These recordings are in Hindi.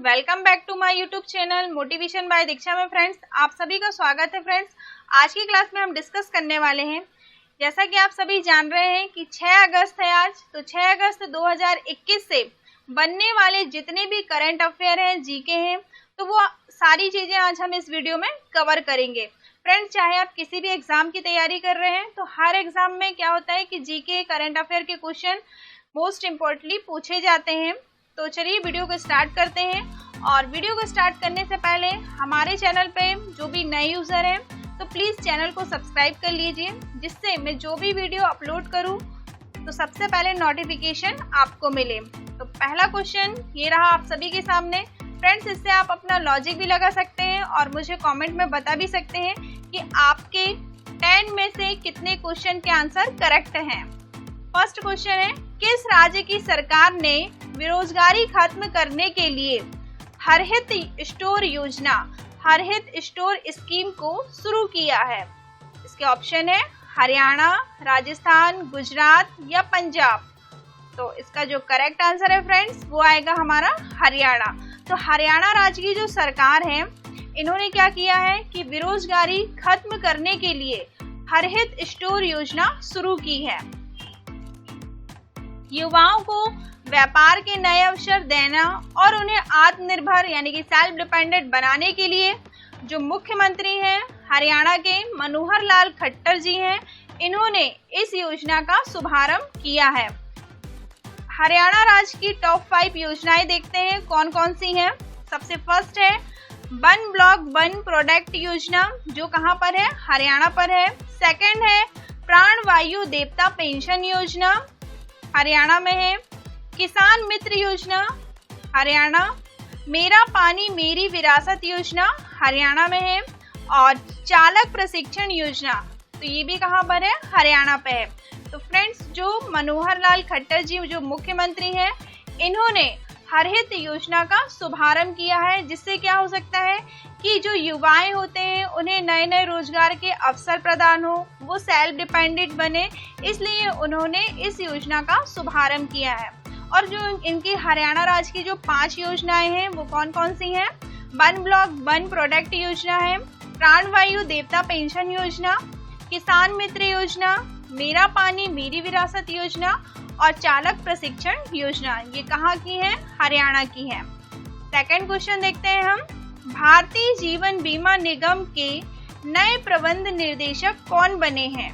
Welcome back to my YouTube channel motivation by Diksha में। फ्रेंड्स, आप सभी का स्वागत है। फ्रेंड्स, आज की क्लास में हम डिस्कस करने वाले हैं, जैसा कि आप सभी जान रहे हैं कि 6 अगस्त है आज। तो 6 अगस्त 2021 से बनने वाले जितने भी करंट अफेयर हैं, जीके हैं, तो वो सारी चीज़ें आज हम इस वीडियो में कवर करेंगे। फ्रेंड्स, चाहे आप किसी भी एग्ज़ाम की तैयारी कर रहे हैं, तो हर एग्ज़ाम में क्या होता है कि जीके करंट अफेयर के क्वेश्चन मोस्ट इम्पोर्टेंटली पूछे जाते हैं। तो चलिए वीडियो को स्टार्ट करते हैं। और वीडियो को स्टार्ट करने से पहले हमारे चैनल पे जो भी नए यूज़र हैं, तो प्लीज़ चैनल को सब्सक्राइब कर लीजिए, जिससे मैं जो भी वीडियो अपलोड करूं तो सबसे पहले नोटिफिकेशन आपको मिले। तो पहला क्वेश्चन ये रहा आप सभी के सामने। फ्रेंड्स, इससे आप अपना लॉजिक भी लगा सकते हैं और मुझे कमेंट में बता भी सकते हैं कि आपके 10 में से कितने क्वेश्चन के आंसर करेक्ट हैं। फर्स्ट क्वेश्चन है, किस राज्य की सरकार ने बेरोजगारी खत्म करने के लिए हरहित स्टोर योजना, हरहित स्टोर स्कीम को शुरू किया है? इसके ऑप्शन है हरियाणा, राजस्थान, गुजरात या पंजाब। तो इसका जो करेक्ट आंसर है फ्रेंड्स, वो आएगा हमारा हरियाणा। तो हरियाणा राज्य की जो सरकार है, इन्होंने क्या किया है कि बेरोजगारी खत्म करने के लिए हरहित स्टोर योजना शुरू की है। युवाओं को व्यापार के नए अवसर देना और उन्हें आत्मनिर्भर यानी कि सेल्फ डिपेंडेंट बनाने के लिए जो मुख्यमंत्री हैं हरियाणा के मनोहर लाल खट्टर जी हैं, इन्होंने इस योजना का शुभारंभ किया है। हरियाणा राज्य की टॉप 5 योजनाएं देखते हैं कौन कौन सी हैं। सबसे फर्स्ट है वन ब्लॉक वन प्रोडक्ट योजना, जो कहां पर है? हरियाणा पर है। सेकंड है प्राण वायु देवता पेंशन योजना, हरियाणा में है। किसान मित्र योजना, हरियाणा। मेरा पानी मेरी विरासत योजना, हरियाणा में है। और चालक प्रशिक्षण योजना, तो ये भी कहाँ पर है? हरियाणा पे है। तो फ्रेंड्स, जो मनोहर लाल खट्टर जी जो मुख्यमंत्री हैं, इन्होंने हरहित योजना का शुभारंभ किया है, जिससे क्या हो सकता है कि जो युवाएं होते हैं उन्हें नए नए रोजगार के अवसर प्रदान हो, वो सेल्फ डिपेंडेंट बने, इसलिए उन्होंने इस योजना का शुभारंभ किया है। और जो इनकी हरियाणा राज्य की जो 5 योजनाएं हैं, वो कौन कौन सी हैं? वन ब्लॉक वन प्रोडक्ट योजना है, प्राणवायु देवता पेंशन योजना, किसान मित्र योजना, मेरा पानी मेरी विरासत योजना और चालक प्रशिक्षण योजना। ये कहाँ की है? हरियाणा की है। सेकंड क्वेश्चन देखते हैं हम, भारतीय जीवन बीमा निगम के नए प्रबंध निर्देशक कौन बने हैं?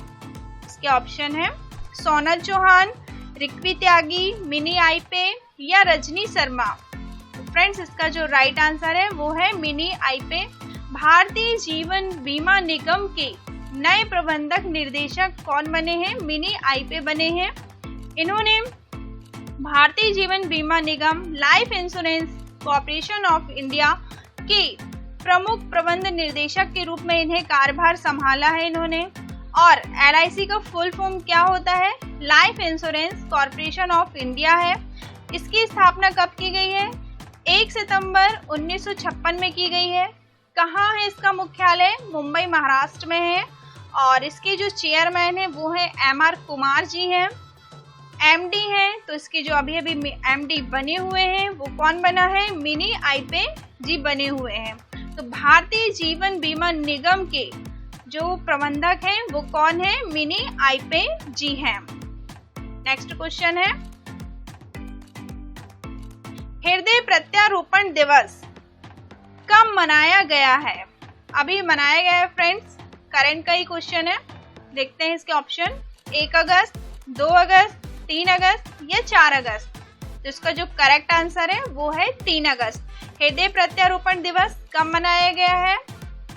इसके ऑप्शन है सोनल चौहान, रिक्वी त्यागी, मिनी आईपे या रजनी शर्मा। फ्रेंड्स, इसका जो राइट आंसर है वो है मिनी आईपे। भारतीय जीवन बीमा निगम के नए प्रबंधक निर्देशक कौन बने हैं? मिनी आईपे बने हैं। इन्होंने भारतीय जीवन बीमा निगम life insurance corporation of India के प्रमुख प्रबंध निर्देशक के रूप में इन्हें कार्यभार संभाला है इन्होंने। और LIC का फुल फॉर्म क्या होता है? Life insurance corporation of India है। इसकी स्थापना कब की गई है? 1 सितंबर 1956 में की गई है। कहाँ है इसका मुख्यालय? मुंबई, महाराष्ट्र में है। और इसके जो चेयरमैन हैं वो है MR कुमार जी हैं। MD हैं, तो इसके जो अभी अभी MD बने हुए हैं वो कौन बना है? मिनी आईपे जी बने हुए हैं। तो भारतीय जीवन बीमा निगम के जो प्रबंधक हैं वो कौन है? मिनी आईपे जी हैं। नेक्स्ट क्वेश्चन है, हृदय प्रत्यारोपण दिवस कब मनाया गया है? अभी मनाया गया है फ्रेंड्स, करंट का ही क्वेश्चन है। देखते हैं इसके ऑप्शन, 1 अगस्त, 2 अगस्त, 3 अगस्त या 4 अगस्त। तो इसका जो करेक्ट आंसर है वो है 3 अगस्त। हृदय प्रत्यारोपण दिवस कब मनाया गया है?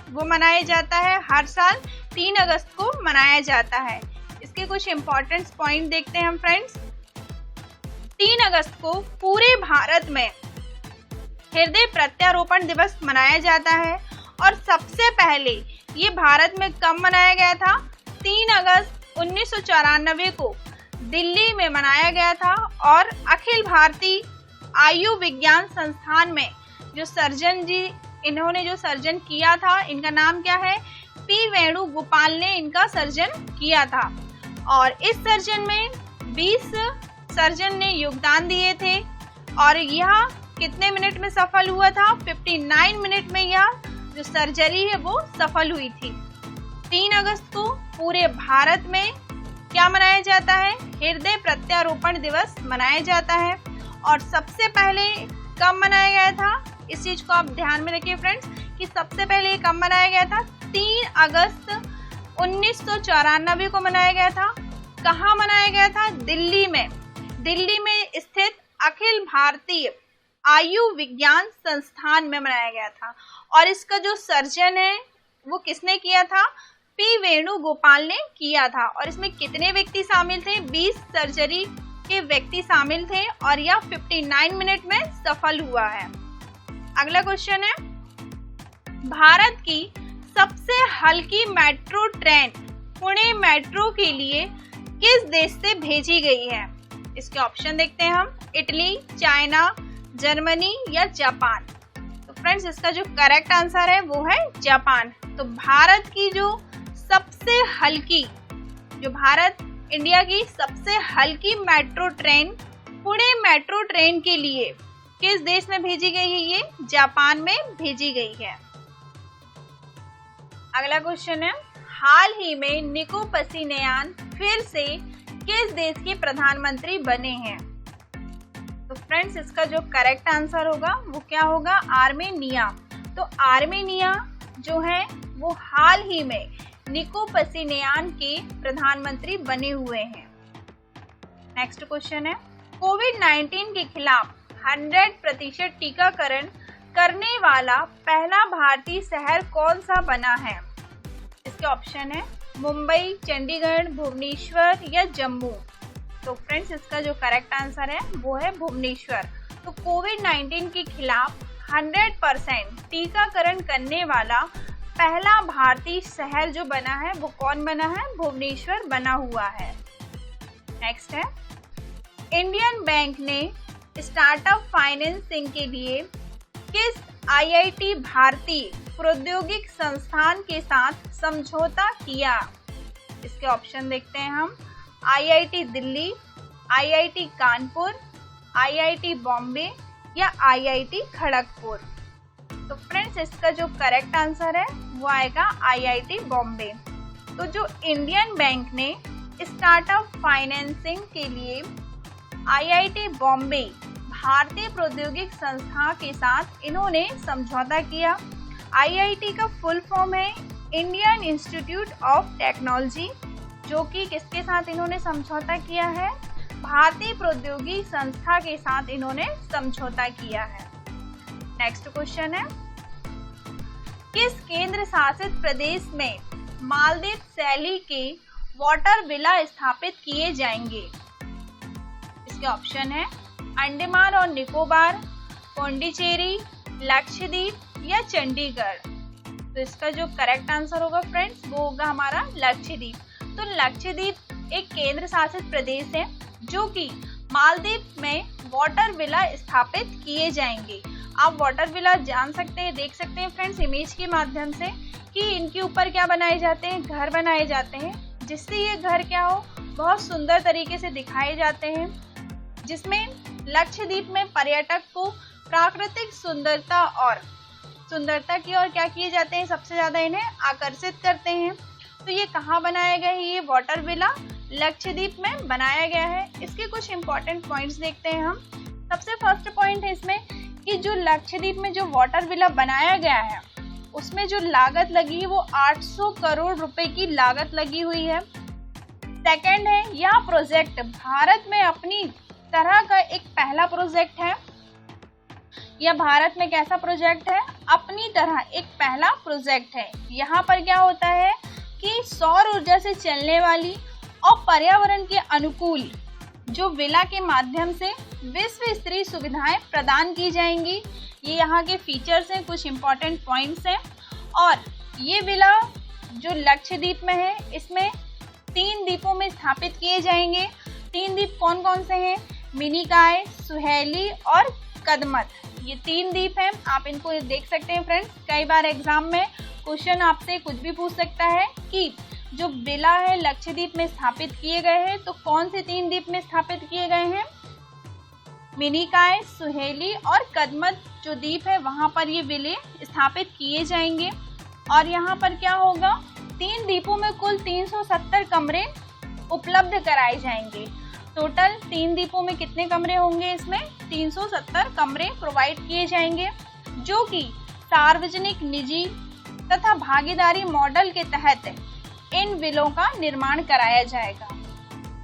वो मनाया जाता है हर साल 3 अगस्त को मनाया जाता है। इसके कुछ इंपॉर्टेंट पॉइंट देखते हैं हम फ्रेंड्स। 3 अगस्त को पूरे भारत में हृदय प्रत्यारोपण दिवस मनाया जाता है। और सबसे पहले ये भारत में कब मनाया गया था? 3 अगस्त 1994 को दिल्ली में मनाया गया था। और अखिल भारतीय आयुर्विज्ञान संस्थान में जो सर्जन जी, इन्होंने जो सर्जन किया था, इनका नाम क्या है? P वेणुगोपाल ने इनका सर्जन किया था। और इस सर्जन में 20 सर्जन ने योगदान दिए थे। और यह कितने मिनट में सफल हुआ था? 59 मिनट में यह जो सर्जरी है वो सफल हुई थी। 3 अगस्त को पूरे भारत में क्या मनाया जाता है? हृदय प्रत्यारोपण दिवस मनाया जाता है। और सबसे पहले कब मनाया गया था? इस चीज को आप ध्यान में रखिए फ्रेंड्स कि सबसे पहले कब मनाया गया था? 3 अगस्त 1994 को मनाया गया था। कहाँ मनाया गया था? दिल्ली में। दिल्ली में स्थित अखिल भारतीय आयु विज्ञान संस्थान में मनाया गया था। और इसका जो सर्जन है वो किसने किया था? पी वेणुगोपाल ने किया था। और इसमें कितने व्यक्ति शामिल थे? 20 सर्जरी के व्यक्ति शामिल थे और यह 59 मिनट में सफल हुआ है। अगला क्वेश्चन है, भारत की सबसे हल्की मेट्रो ट्रेन पुणे मेट्रो के लिए किस देश से भेजी गई है? इसके ऑप्शन देखते हैं हम। इटली, चाइना, जर्मनी या जापान। तो फ्रेंड्स इसका जो करेक्ट आंसर है वो है जापान। तो भारत की जो सबसे हल्की, जो भारत इंडिया की सबसे हल्की metro train Pune metro train के लिए किस देश में भेजी गई है? ये जापान में भेजी गई है। अगला क्वेश्चन है, हाल ही में निको पसिन्यान फिर से किस देश के प्रधानमंत्री बने हैं? तो फ्रेंड्स इसका जो करेक्ट आंसर होगा वो क्या होगा? आर्मेनिया। तो आर्मेनिया जो है वो हाल ही में निको पसिन्यान के प्रधानमंत्री बने हुए हैं। नेक्स्ट क्वेश्चन है, कोविड-19 के खिलाफ 100% टीकाकरण करने वाला पहला भारतीय शहर कौन सा बना है? इसके ऑप्शन है मुंबई, चंडीगढ़, भुवनेश्वर या जम्मू। तो फ्रेंड्स इसका जो करेक्ट आंसर है वो है भुवनेश्वर। तो कोविड-19 के खिलाफ 100% टीकाकरण करने वाला पहला भारतीय शहर जो बना है वो कौन बना है? भुवनेश्वर बना हुआ है। नेक्स्ट है, इंडियन बैंक ने स्टार्टअप फाइनेंसिंग के लिए किस आईआईटी भारतीय प्रौद्योगिक संस्थान के साथ समझौता किया? इसके ऑप्शन देखते हैं हम। IIT Delhi, IIT Kanpur, IIT Bombay या आईआईटी खड़गपुर। तो फ्रेंड्स इसका जो करेक्ट आंसर है वो आएगा आईआईटी बॉम्बे। तो जो इंडियन बैंक ने स्टार्टअप फाइनेंसिंग के लिए आईआईटी बॉम्बे भारतीय प्रौद्योगिक संस्था के साथ इन्होंने समझौता किया। आईआईटी का फुल फॉर्म है इंडियन इंस्टीट्यूट ऑफ टेक्नोलॉजी, जो कि किसके साथ इन्होंने समझौता किया है? भारतीय प्रौद्योगिकी संस्था के साथ इन्होंने समझौता किया है। नेक्स्ट क्वेश्चन है, किस केंद्र शासित प्रदेश में मालदीव शैली के वाटर विला स्थापित किए जाएंगे? इसके ऑप्शन है अंडमान और निकोबार, पौंडीचेरी, लक्षद्वीप या चंडीगढ़। तो इसका जो करेक्ट आंसर होगा फ्रेंड्स वो होगा हमारा लक्षद्वीप। तो लक्षद्वीप एक केंद्र शासित प्रदेश है जो कि मालदीव में वाटर विला स्थापित किए जाएंगे। आप वाटर विला जान सकते हैं, देख सकते हैं फ्रेंड्स इमेज के माध्यम से कि इनके ऊपर क्या बनाए जाते हैं? घर बनाए जाते हैं, जिससे ये घर क्या हो, बहुत सुंदर तरीके से दिखाए जाते हैं, जिसमें लक्षद्वीप में पर्यटक को प्राकृतिक सुंदरता की ओर क्या किए जाते हैं? सबसे ज्यादा इन्हें आकर्षित करते हैं। तो ये कहाँ बनाया गया है? ये वाटर विला लक्षद्वीप में बनाया गया है। इसके कुछ इंपॉर्टेंट पॉइंट्स देखते हैं हम। सबसे फर्स्ट पॉइंट है इसमें कि जो लक्षद्वीप में जो वाटर विला बनाया गया है उसमें जो लागत लगी है वो 800 करोड़ रुपए की लागत लगी हुई है। सेकंड है, यह प्रोजेक्ट भारत में अपनी तरह का एक पहला प्रोजेक्ट है। यह भारत में कैसा प्रोजेक्ट है? अपनी तरह एक पहला प्रोजेक्ट है। यहाँ पर क्या होता है कि सौर ऊर्जा से चलने वाली और पर्यावरण के अनुकूल जो विला के माध्यम से विश्व स्तरीय सुविधाएं प्रदान की जाएंगी। ये यहाँ के फीचर्स हैं, कुछ इंपॉर्टेंट पॉइंट्स हैं। और ये विला जो लक्षद्वीप में है इसमें 3 द्वीपों में स्थापित किए जाएंगे। 3 द्वीप कौन कौन से हैं? मिनिकॉय, सुहेली और कदमत। ये 3 द्वीप हैं, आप इनको देख सकते हैं फ्रेंड्स। कई बार एग्जाम में क्वेश्चन आपसे कुछ भी पूछ सकता है कि जो विला है लक्षद्वीप में स्थापित किए गए हैं, तो कौन से 3 द्वीप में स्थापित किए गए हैं? मिनिकाय, सुहेली और कदमत जो द्वीप है वहां पर ये विलय स्थापित किए जाएंगे। और यहाँ पर क्या होगा, 3 द्वीपों में कुल 370 कमरे उपलब्ध कराए जाएंगे। टोटल 3 द्वीपों में कितने कमरे होंगे, इसमें 370 कमरे प्रोवाइड किए जाएंगे, जो कि सार्वजनिक, निजी तथा भागीदारी मॉडल के तहत इन विलों का निर्माण कराया जाएगा।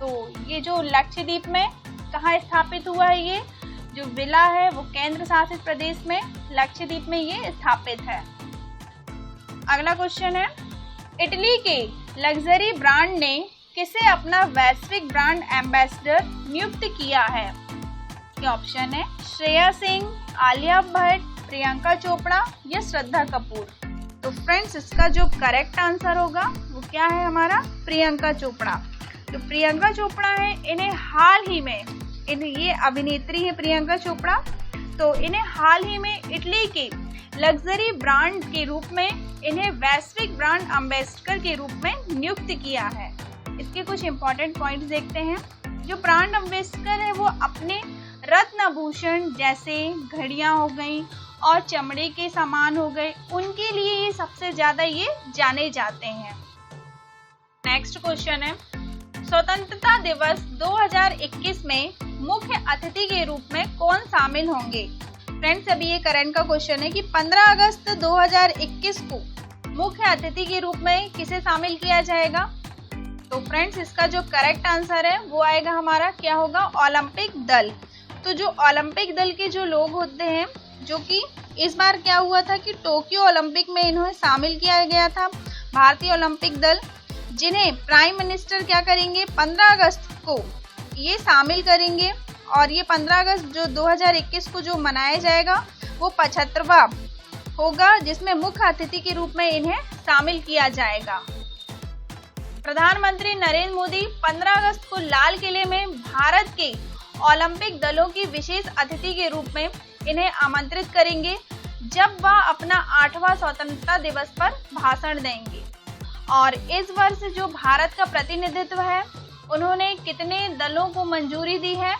तो ये जो लक्षद्वीप में कहाँ स्थापित हुआ है, ये जो विला है वो केंद्र शासित प्रदेश में लक्षद्वीप में ये स्थापित है। अगला क्वेश्चन है, इटली के लग्जरी ब्रांड ने किसे अपना वैश्विक ब्रांड एम्बेसडर नियुक्त किया है? ये ऑप्शन है श्रेया सिंह, आलिया भट्ट, प्रियंका चोपड़ा या श्रद्धा कपूर। तो फ्रेंड्स इसका जो करेक्ट आंसर होगा वो क्या है हमारा, प्रियंका चोपड़ा। तो प्रियंका चोपड़ा है, इन्हें हाल ही में, ये अभिनेत्री है प्रियंका चोपड़ा, तो इन्हें हाल ही में इटली के लग्जरी ब्रांड के रूप में इन्हें वैश्विक ब्रांड एम्बेसडर के रूप में नियुक्त किया है। इसके कुछ इंपॉर्टेंट पॉइंट्स देखते हैं। जो ब्रांड एम्बेसडर है वो अपने रत्न आभूषण जैसे घड़ियां हो गई और चमड़े के सामान हो गए, उनके लिए ये सबसे ज्यादा ये जाने जाते हैं। नेक्स्ट क्वेश्चन है, स्वतंत्रता दिवस 2021 में मुख्य अतिथि के रूप में कौन शामिल होंगे? फ्रेंड्स अभी ये करंट का क्वेश्चन है कि 15 अगस्त 2021 को मुख्य अतिथि के रूप में किसे शामिल किया जाएगा? तो फ्रेंड्स इसका जो करेक्ट आंसर है वो आएगा हमारा, क्या होगा, ओलंपिक दल। तो जो ओलंपिक दल के जो लोग होते हैं, जो कि इस बार क्या हुआ था कि टोक्यो ओलंपिक में इन्हें शामिल किया गया था, भारतीय ओलंपिक दल, जिन्हें प्राइम मिनिस्टर क्या करेंगे, 15 अगस्त को ये शामिल करेंगे। और ये 15 अगस्त जो 2021 को जो मनाया जाएगा वो 75वां होगा, जिसमें मुख्य अतिथि के रूप में इन्हें शामिल किया जाएगा। प्रधानमंत्री नरेंद्र मोदी 15 अगस्त को लाल किले में भारत के ओलंपिक दलों की विशेष अतिथि के रूप में इन्हें आमंत्रित करेंगे, जब वह अपना 8वां स्वतंत्रता दिवस पर भाषण देंगे। और इस वर्ष जो भारत का प्रतिनिधित्व है, उन्होंने कितने दलों को मंजूरी दी है,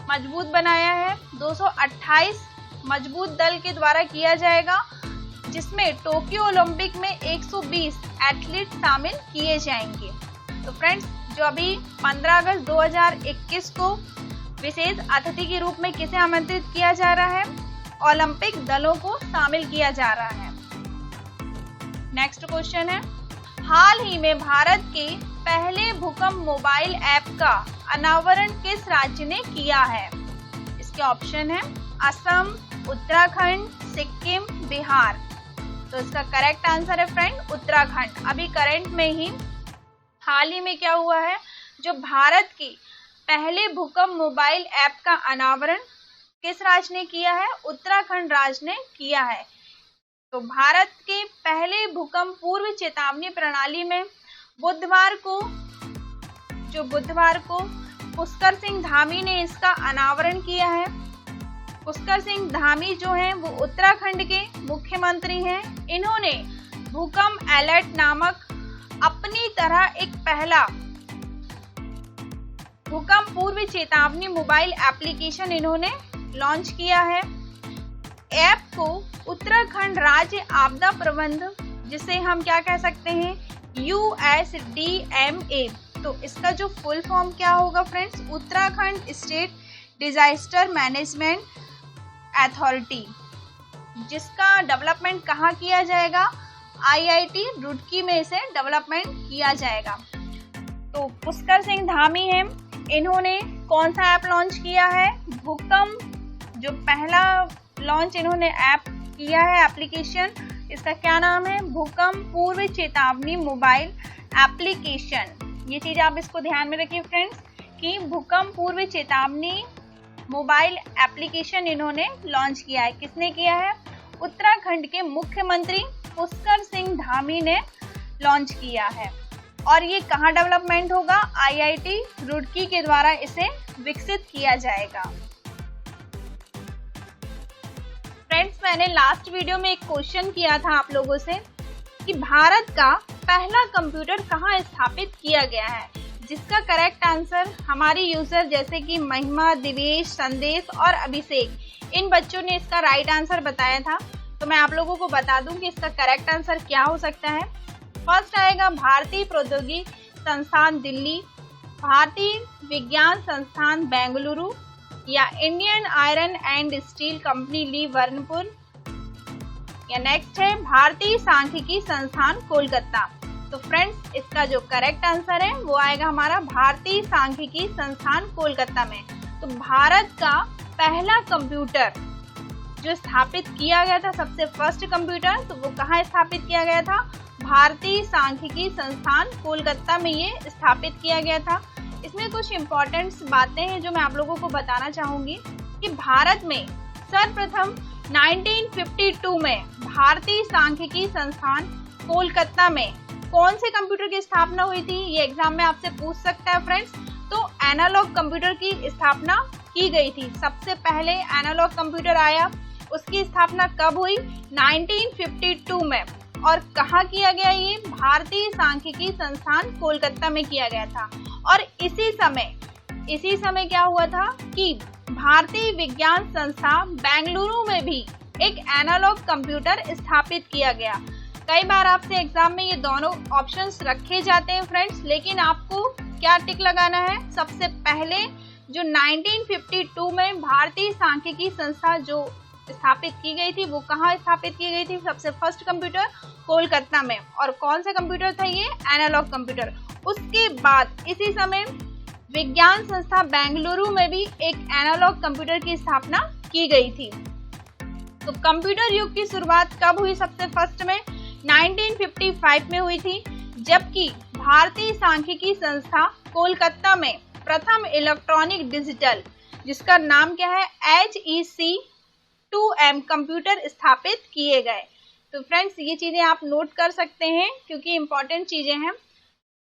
मजबूत बनाया है, 228 मजबूत दल के द्वारा किया जाएगा, जिसमें टोक्यो ओलंपिक में 120 एथलीट शामिल किए जाएंगे। तो फ्रेंड्स जो अभी 15 अगस्त 2021 को विशेष अतिथि के रूप में किसे आमंत्रित किया जा रहा है, ओलंपिक दलों को शामिल किया जा रहा है। नेक्स्ट क्वेश्चन है, हाल ही में भारत के पहले भूकंप मोबाइल ऐप का अनावरण किस राज्य ने किया है? इसके ऑप्शन है असम, उत्तराखंड, सिक्किम, बिहार। तो इसका करेक्ट आंसर है फ्रेंड उत्तराखंड। अभी करंट में ही हाल ही में क्या हुआ है, जो भारत की पहले भूकंप मोबाइल ऐप का अनावरण किस राज्य ने किया है, उत्तराखंड राज्य ने किया है। तो भारत के पहले भूकंप पूर्व चेतावनी प्रणाली में बुधवार को पुष्कर सिंह धामी ने इसका अनावरण किया है। पुष्कर सिंह धामी जो हैं वो उत्तराखंड के मुख्यमंत्री हैं। इन्होंने भूकंप अलर्ट नामक अपनी तरह एक पहला भूकंप पूर्व चेतावनी मोबाइल एप्लीकेशन इन्होंने लॉन्च किया है। ऐप को उत्तराखंड राज्य आपदा प्रबंध, जिसे हम क्या कह सकते हैं, USDMA, तो इसका जो फुल फॉर्म क्या होगा friends, Uttarakhand state disaster management authority, जिसका डेवलपमेंट कहाँ किया जाएगा, IIT रुड़की में इसे डेवलपमेंट किया जाएगा। तो पुष्कर सिंह धामी हैं, इन्होंने कौन सा ऐप लॉन्च किया है, भूकंप जो पहला लॉन्च इन्होंने ऐप किया है एप्लीकेशन, इसका क्या नाम है, भूकंप पूर्व चेतावनी मोबाइल एप्लीकेशन। ये चीज आप इसको ध्यान में रखिए फ्रेंड्स कि भूकंप पूर्व चेतावनी मोबाइल एप्लीकेशन इन्होंने लॉन्च किया है। किसने किया है, उत्तराखंड के मुख्यमंत्री पुष्कर सिंह धामी ने लॉन्च किया है। और ये कहाँ डेवलपमेंट होगा, IIT रुड़की के द्वारा इसे विकसित किया जाएगा। फ्रेंड्स मैंने लास्ट वीडियो में एक क्वेश्चन किया था आप लोगों से कि भारत का पहला कंप्यूटर कहाँ स्थापित किया गया है, जिसका करेक्ट आंसर हमारी यूजर जैसे कि महिमा, दिवेश, संदेश और अभिषेक, इन बच्चों ने इसका राइट आंसर बताया था। तो मैं आप लोगों को बता दूं कि इसका करेक्ट आंसर क्या हो सकता है। फर्स्ट आएगा भारतीय प्रौद्योगिकी संस्थान दिल्ली, भारतीय विज्ञान संस्थान बेंगलुरु या Indian iron and steel company लीवर्नपुर, या नेक्स्ट है भारतीय सांख्यिकी संस्थान कोलकाता। तो फ्रेंड्स, इसका जो करेक्ट आंसर है वो आएगा हमारा भारतीय सांख्यिकी संस्थान कोलकाता में। तो भारत का पहला कंप्यूटर जो स्थापित किया गया था, सबसे फर्स्ट कंप्यूटर, तो वो कहाँ स्थापित किया गया था? भारतीय सांख्यिकी संस्थान कोलकाता में ये स्थापित किया गया था। इसमें कुछ इम्पोर्टेंट बातें हैं जो मैं आप लोगों को बताना चाहूंगी कि भारत में सर्वप्रथम 1952 में भारतीय सांख्यिकी संस्थान कोलकाता में कौन से कंप्यूटर की स्थापना हुई थी, ये एग्जाम में आपसे पूछ सकता है फ्रेंड्स। तो एनालॉग कंप्यूटर की स्थापना की गई थी। सबसे पहले एनालॉग कंप्यूटर आया, उसकी स्थापना कब हुई? 1952 में। और कहाँ किया गया? ये भारतीय सांख्यिकी संस्थान कोलकाता में किया गया था। और इसी समय क्या हुआ था कि भारतीय विज्ञान संस्था बेंगलुरु में भी एक एनालॉग कंप्यूटर स्थापित किया गया। कई बार आपसे एग्जाम में ये दोनों ऑप्शंस रखे जाते हैं फ्रेंड्स, लेकिन आपको क्या टिक लगाना है? सबसे पहले जो 1952 में भारतीय सांख्यिकी संस्था जो स्थापित की गई थी वो कहाँ स्थापित की गई थी? सबसे फर्स्ट कंप्यूटर कोलकाता में। और कौन सा कंप्यूटर था ये? Analog computer. उसके बाद इसी समय विज्ञान संस्था बेंगलुरु में भी एक एनालॉग कंप्यूटर की स्थापना की गई थी। तो कंप्यूटर युग की शुरुआत कब हुई? सबसे फर्स्ट में 1955 में हुई थी, जबकि भारतीय सांख्यिकी संस्था कोलकाता में प्रथम इलेक्ट्रॉनिक डिजिटल, जिसका नाम क्या है, HEC-2M कंप्यूटर स्थापित किए गए। तो फ्रेंड्स, ये चीजें आप नोट कर सकते हैं क्योंकि इंपॉर्टेंट चीजें हैं।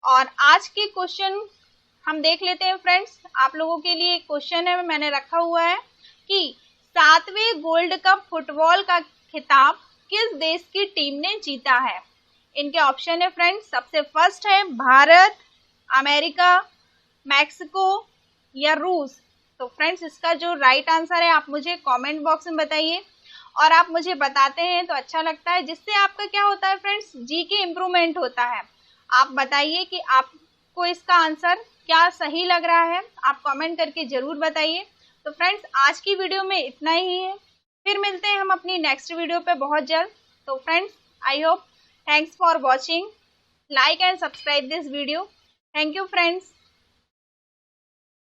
और आज के क्वेश्चन हम देख लेते हैं फ्रेंड्स। आप लोगों के लिए क्वेश्चन है, मैंने रखा हुआ है कि 7वें गोल्ड कप फुटबॉल का खिताब किस देश की टीम ने जीता है? इनके ऑप्शन है फ्रेंड्स। सबसे फर्स्ट है भारत, अमेरिका, मैक्सिको या रूस। तो फ्रेंड्स, इसका जो राइट आंसर है आप मुझे कमेंट बॉक्स में बताइए। और आप मुझे बताते हैं तो अच्छा लगता है, जिससे आपका क्या होता है फ्रेंड्स, जीके इम्प्रूवमेंट होता है। आप बताइए कि आपको इसका आंसर क्या सही लग रहा है, आप कमेंट करके जरूर बताइए। तो फ्रेंड्स, आज की वीडियो में इतना ही है, फिर मिलते हैं हम अपनी नेक्स्ट वीडियो पे बहुत जल्द। तो friends, I hope, thanks for watching, like and subscribe this video. Thank you friends.